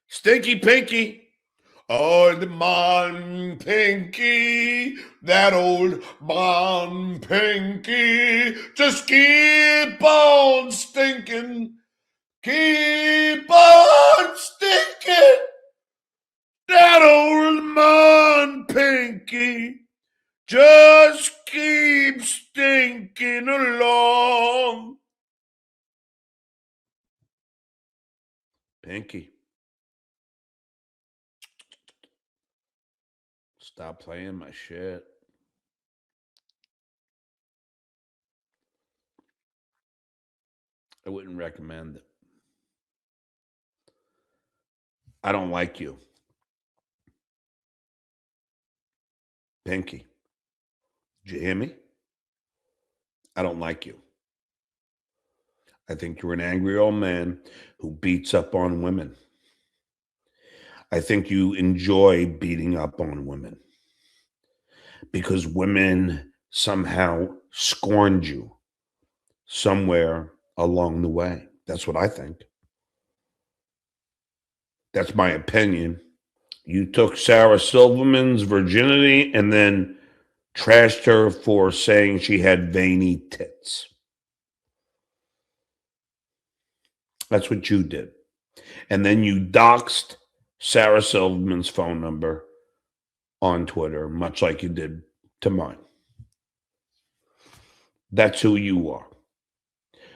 Stinky Pinky. Old man Pinky, that old man Pinky, just keep on stinking, keep on stinking. That old man Pinky just keeps stinking along. Pinky, stop playing my shit. I wouldn't recommend it. I don't like you. Pinky, did you hear me? I don't like you. I think you're an angry old man who beats up on women. I think you enjoy beating up on women because women somehow scorned you somewhere along the way. That's what I think. That's my opinion. You took Sarah Silverman's virginity and then trashed her for saying she had veiny tits. That's what you did. And then you doxed Sarah Silverman's phone number on Twitter, much like you did to mine. That's who you are.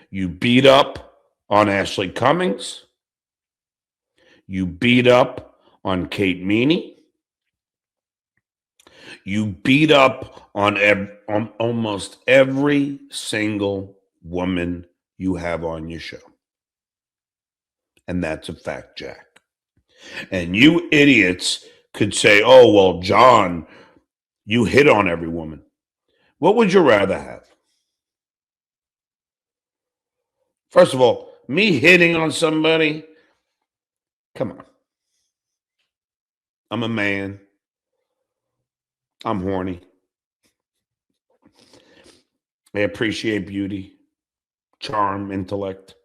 You beat up on Ashley Cummings. You beat up on Kate Meaney. You beat up on almost every single woman you have on your show. And that's a fact, Jack. And you idiots could say, oh, well, John, you hit on every woman. What would you rather have? First of all, me hitting on somebody, come on. I'm a man. I'm horny. I appreciate beauty, charm, intellect.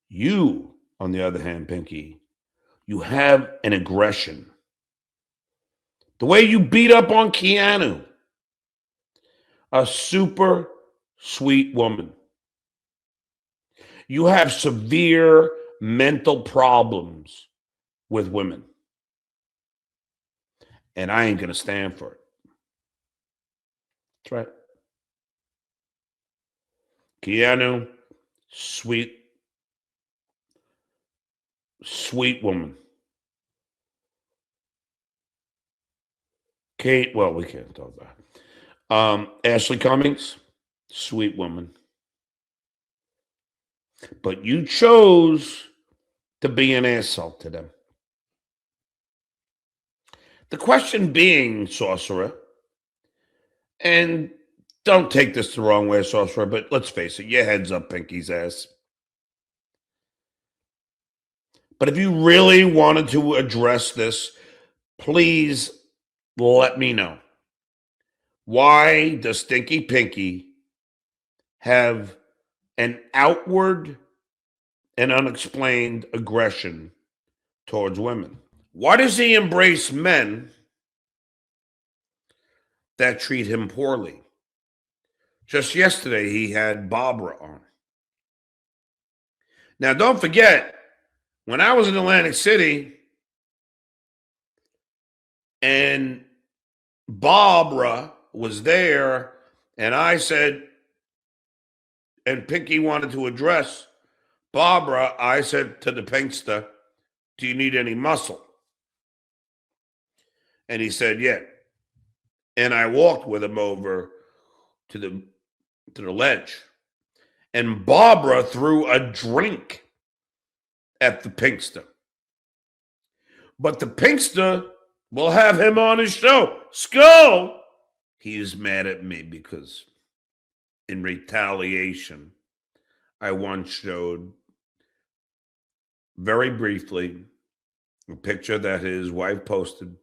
You, on the other hand, Pinky, you have an aggression. The way you beat up on Keanu, a super sweet woman. You have severe mental problems with women. And I ain't going to stand for it. That's right. Keanu, sweet woman. Kate, well, we can't talk about it. Ashley Cummings, sweet woman. But you chose to be an asshole to them. The question being, Sorcerer, and don't take this the wrong way, Sorcerer, but let's face it, your head's up Pinky's ass. But if you really wanted to address this, please let me know. Why does Stinky Pinky have an outward and unexplained aggression towards women? Why does he embrace men that treat him poorly? Just yesterday, he had Barbara on. Now, don't forget, when I was in Atlantic City and Barbara was there, and I said, and Pinky wanted to address Barbara, I said to the Pinkster, do you need any muscle? And he said, yeah. And I walked with him over to the ledge. And Barbara threw a drink at the Pinkster. But the Pinkster will have him on his show. Skull! He is mad at me because in retaliation, I once showed very briefly a picture that his wife posted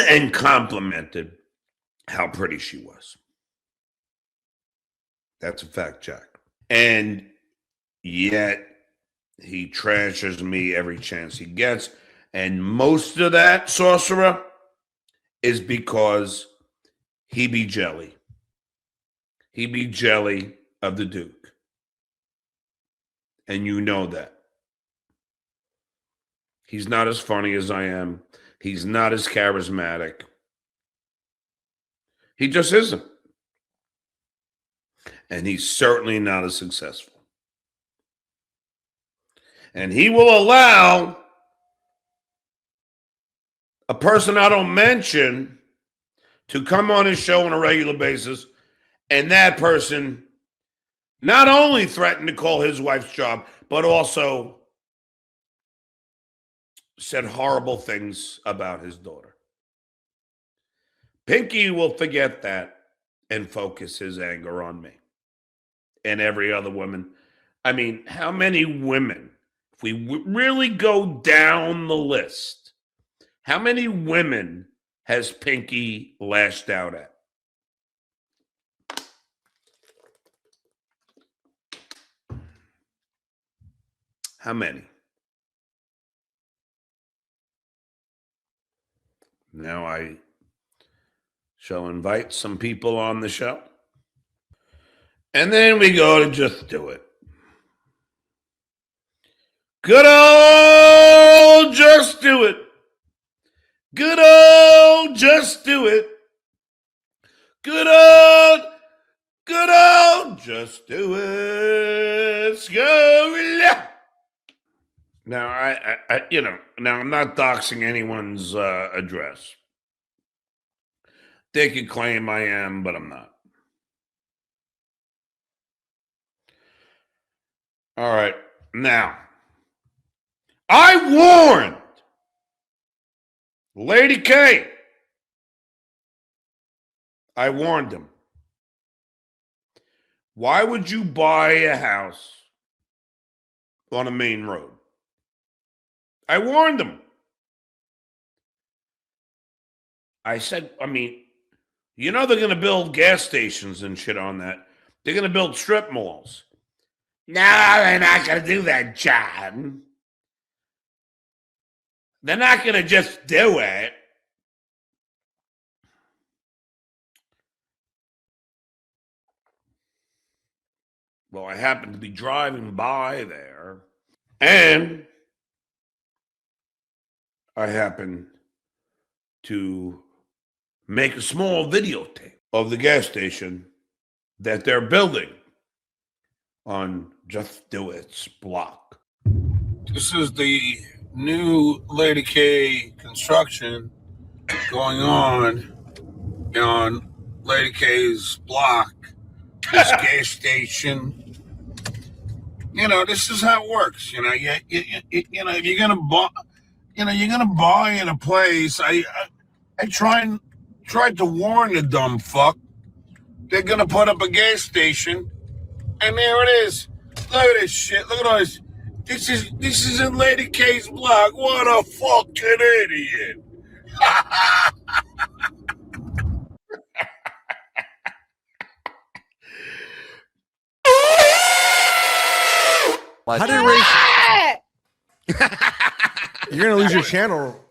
and complimented how pretty she was. That's a fact, Jack. And yet He trashes me every chance he gets. And most of that, Sorcerer, is because he be jelly. He be jelly of the Duke. And you know that. He's not as funny as I am. He's not as charismatic. He just isn't. And he's certainly not as successful. And he will allow a person I don't mention to come on his show on a regular basis, and that person not only threatened to call his wife's job, but also said horrible things about his daughter. Pinky will forget that and focus his anger on me and every other woman. I mean, how many women, if we really go down the list, how many women has Pinky lashed out at? How many? Now I shall invite some people on the show. And then we go to Just Do It. Good old Just Do It. Good old Just Do It. Good old Just Do It. Go. Now, now I'm not doxing anyone's address. They could claim I am, but I'm not. All right. Now, I warned Lady K. I warned him. Why would you buy a house on a main road? I warned him. I said, I mean, you know they're going to build gas stations and shit on that. They're going to build strip malls. No, they're not going to do that, John. They're not going to just do it. Well, I happened to be driving by there, and I happened to make a small videotape of the gas station that they're building on Just Do It's block. This is the new Lady K construction going on Lady K's block. This gas station. You know, this is how it works. You know, if you're gonna buy, you're gonna buy in a place. I tried to warn the dumb fuck. They're gonna put up a gas station, and there it is. Look at this shit. Look at all this. This is in Lady K's block. What a fucking idiot. How did it raise? You're gonna lose your channel.